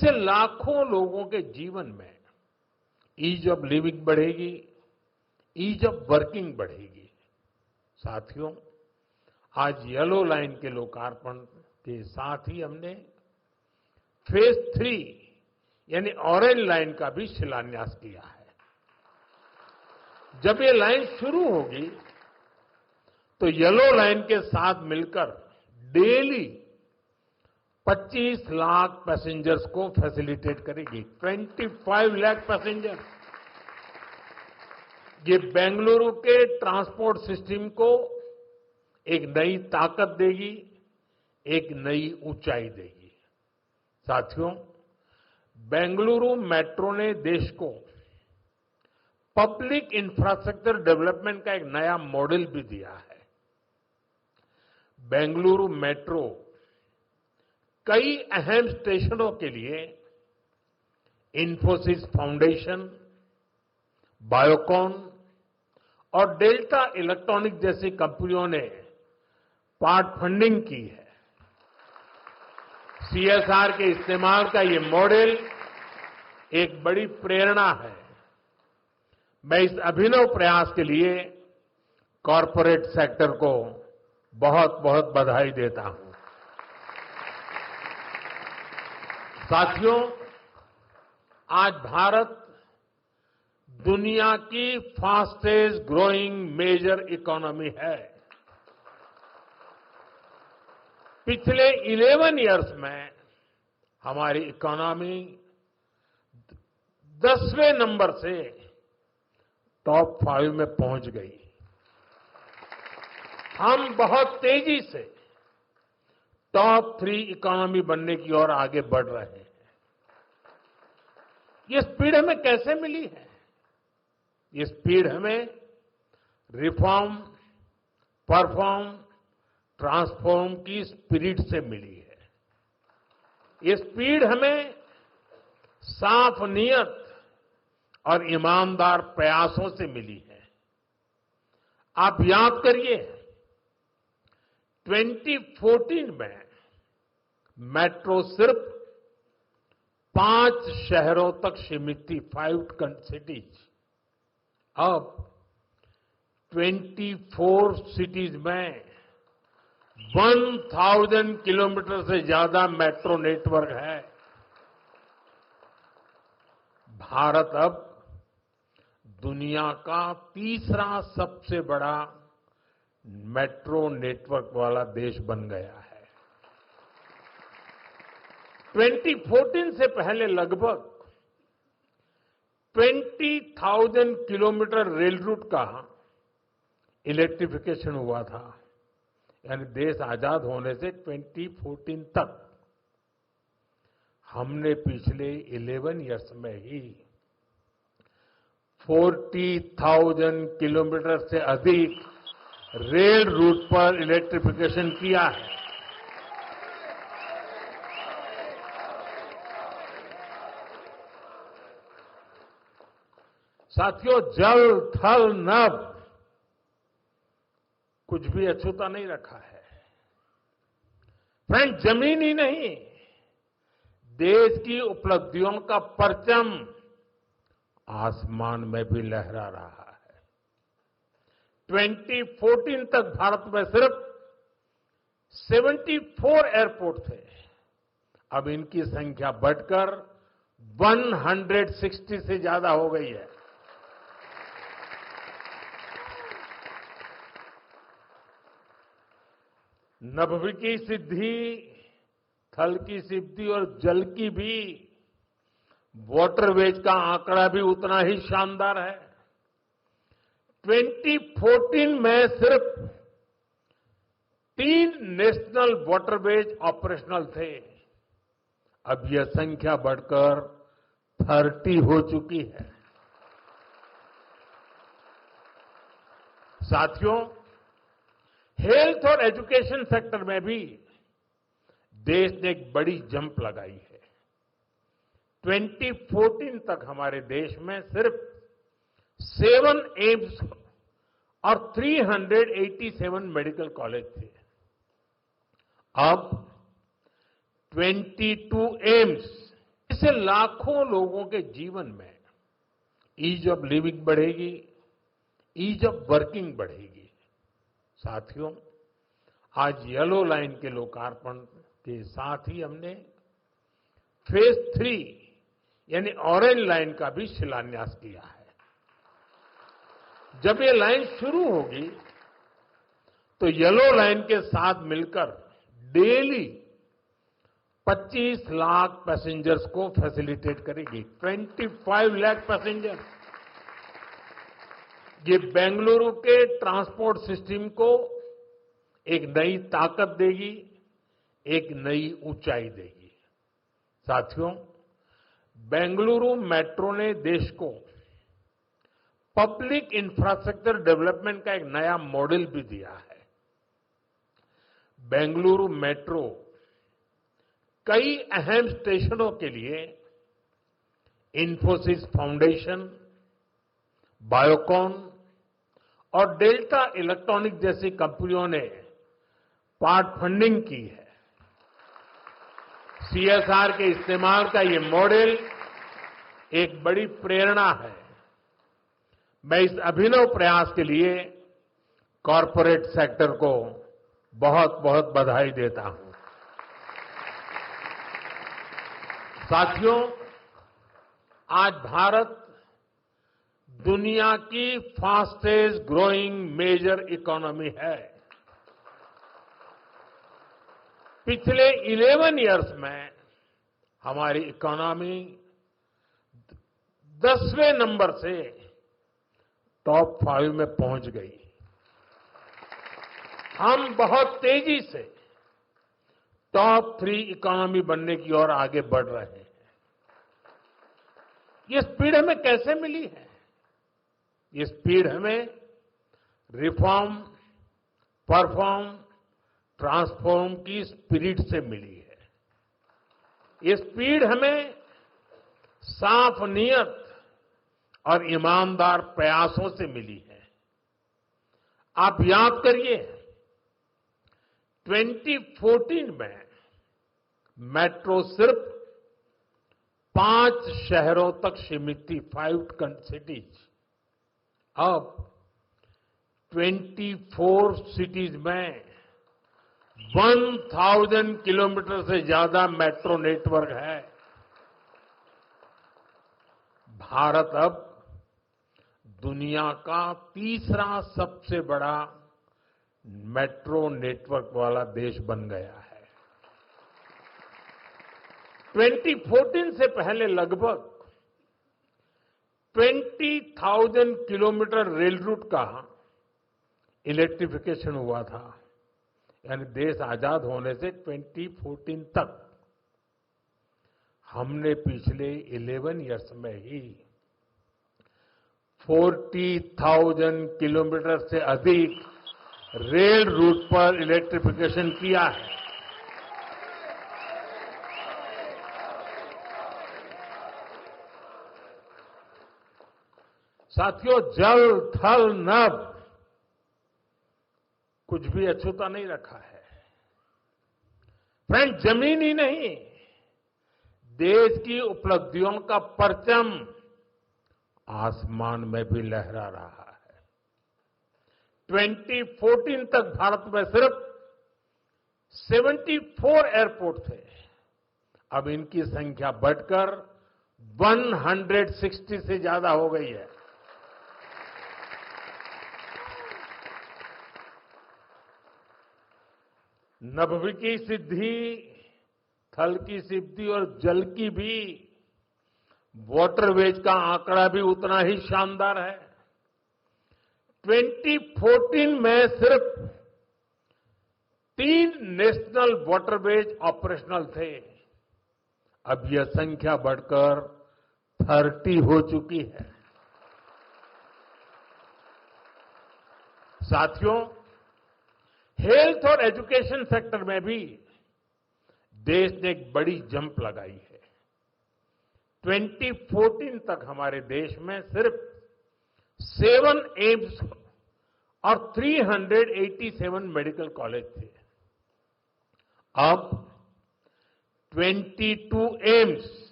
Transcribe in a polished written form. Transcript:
इससे लाखों लोगों के जीवन में ईज ऑफ लिविंग बढ़ेगी, ईज ऑफ वर्किंग बढ़ेगी। साथियों, आज येलो लाइन के लोकार्पण के साथ ही हमने फेज 3 यानी ऑरेंज लाइन का भी शिलान्यास किया है। जब ये लाइन शुरू होगी तो येलो लाइन के साथ मिलकर डेली 25 लाख पैसेंजर्स को फैसिलिटेट करेगी। 25 लाख पैसेंजर। ये बेंगलुरु के ट्रांसपोर्ट सिस्टम को एक नई ताकत देगी, एक नई ऊंचाई देगी। साथियों, बेंगलुरु मेट्रो ने देश को पब्लिक इंफ्रास्ट्रक्चर डेवलपमेंट का एक नया मॉडल भी दिया है। बेंगलुरु मेट्रो कई अहम स्टेशनों के लिए इंफोसिस फाउंडेशन, बायोकॉन और डेल्टा इलेक्ट्रॉनिक जैसी कंपनियों ने पार्ट फंडिंग की है। सीएसआर के इस्तेमाल का ये मॉडल एक बड़ी प्रेरणा है। मैं इस अभिनव प्रयास के लिए कॉरपोरेट सेक्टर को बहुत बहुत बधाई देता हूं। साथियों, आज भारत दुनिया की फास्टेस्ट ग्रोइंग मेजर इकोनॉमी है। पिछले 11 इयर्स में हमारी इकोनॉमी 10वें नंबर से टॉप 5 में पहुंच गई। हम बहुत तेजी से टॉप 3 इकोनॉमी बनने की ओर आगे बढ़ रहे हैं। ये स्पीड हमें कैसे मिली है? ये स्पीड हमें रिफॉर्म, परफॉर्म, ट्रांसफॉर्म की स्पिरिट से मिली है। ये स्पीड हमें साफ नीयत और ईमानदार प्रयासों से मिली है। आप याद करिए, 2014 में मेट्रो सिर्फ 5 शहरों तक सीमित थी, 5 सिटीज। अब 24 सिटीज में 1000 किलोमीटर से ज्यादा मेट्रो नेटवर्क है। भारत अब दुनिया का तीसरा सबसे बड़ा मेट्रो नेटवर्क वाला देश बन गया है। 2014 से पहले लगभग 20,000 किलोमीटर रेल रूट का इलेक्ट्रिफिकेशन हुआ था। यानी देश आजाद होने से 2014 तक हमने पिछले 11 इयर्स में ही 40,000 किलोमीटर से अधिक रेल रूट पर इलेक्ट्रिफिकेशन किया है। साथियों, जल, थल, नभ कुछ भी अछूता नहीं रखा है। फ्रेंड, जमीन ही नहीं, देश की उपलब्धियों का परचम आसमान में भी लहरा रहा है। 2014 तक भारत में सिर्फ 74 एयरपोर्ट थे। अब इनकी संख्या बढ़कर 160 से ज्यादा हो गई है। नभ की सिद्धि, थल की सिद्धि और जल की भी वाटरवेज का आंकड़ा भी उतना ही शानदार है। 2014 में सिर्फ 3 नेशनल वाटरवेज ऑपरेशनल थे। अब यह संख्या बढ़कर 30 हो चुकी है। साथियों, हेल्थ और एजुकेशन सेक्टर में भी देश ने एक बड़ी जंप लगाई है। 2014 तक हमारे देश में सिर्फ 7 एम्स और 387 मेडिकल कॉलेज थे। अब 22 एम्स, इससे लाखों लोगों के जीवन में ईज ऑफ लिविंग बढ़ेगी, ईज ऑफ वर्किंग बढ़ेगी। साथियों, आज येलो लाइन के लोकार्पण के साथ ही हमने फेज 3 यानी ऑरेंज लाइन का भी शिलान्यास किया है। जब ये लाइन शुरू होगी तो येलो लाइन के साथ मिलकर डेली 25 लाख पैसेंजर्स को फैसिलिटेट करेगी। 25 लाख पैसेंजर। ये बेंगलुरु के ट्रांसपोर्ट सिस्टम को एक नई ताकत देगी, एक नई ऊंचाई देगी। साथियों, बेंगलुरु मेट्रो ने देश को पब्लिक इंफ्रास्ट्रक्चर डेवलपमेंट का एक नया मॉडल भी दिया है। बेंगलुरु मेट्रो कई अहम स्टेशनों के लिए इंफोसिस फाउंडेशन, बायोकॉन और डेल्टा इलेक्ट्रॉनिक जैसी कंपनियों ने पार्ट फंडिंग की है। सीएसआर के इस्तेमाल का ये मॉडल एक बड़ी प्रेरणा है। मैं इस अभिनव प्रयास के लिए कॉरपोरेट सेक्टर को बहुत बहुत बधाई देता हूं। साथियों, आज भारत दुनिया की फास्टेस्ट ग्रोइंग मेजर इकोनॉमी है। पिछले 11 इयर्स में हमारी इकोनॉमी 10वें नंबर से टॉप 5 में पहुंच गई। हम बहुत तेजी से टॉप 3 इकोनॉमी बनने की ओर आगे बढ़ रहे हैं। ये स्पीड हमें कैसे मिली है? ये स्पीड हमें रिफॉर्म, परफॉर्म, ट्रांसफॉर्म की स्पिरिट से मिली है। ये स्पीड हमें साफ नीयत और ईमानदार प्रयासों से मिली है। आप याद करिए, 2014 में मेट्रो सिर्फ 5 शहरों तक सीमित थी, 5 सिटीज। अब 24 सिटीज में 1000 किलोमीटर से ज्यादा मेट्रो नेटवर्क है। भारत अब दुनिया का तीसरा सबसे बड़ा मेट्रो नेटवर्क वाला देश बन गया है। 2014 से पहले लगभग 20,000 किलोमीटर रेल रूट का इलेक्ट्रिफिकेशन हुआ था। यानी देश आजाद होने से 2014 तक हमने पिछले 11 इयर्स में ही 40,000 किलोमीटर से अधिक रेल रूट पर इलेक्ट्रिफिकेशन किया है। साथियों, जल, थल, नभ कुछ भी अछूता नहीं रखा है। फ्रेंड, जमीन ही नहीं, देश की उपलब्धियों का परचम आसमान में भी लहरा रहा है। 2014 तक भारत में सिर्फ 74 एयरपोर्ट थे। अब इनकी संख्या बढ़कर 160 से ज्यादा हो गई है। नभ की सिद्धि, थल की सिद्धि और जल की भी वाटरवेज का आंकड़ा भी उतना ही शानदार है। 2014 में सिर्फ 3 नेशनल वाटरवेज ऑपरेशनल थे। अब यह संख्या बढ़कर 30 हो चुकी है। साथियों, हेल्थ और एजुकेशन सेक्टर में भी देश ने एक बड़ी जंप लगाई है। 2014 तक हमारे देश में सिर्फ 7 एम्स और 387 मेडिकल कॉलेज थे। अब 22 एम्स,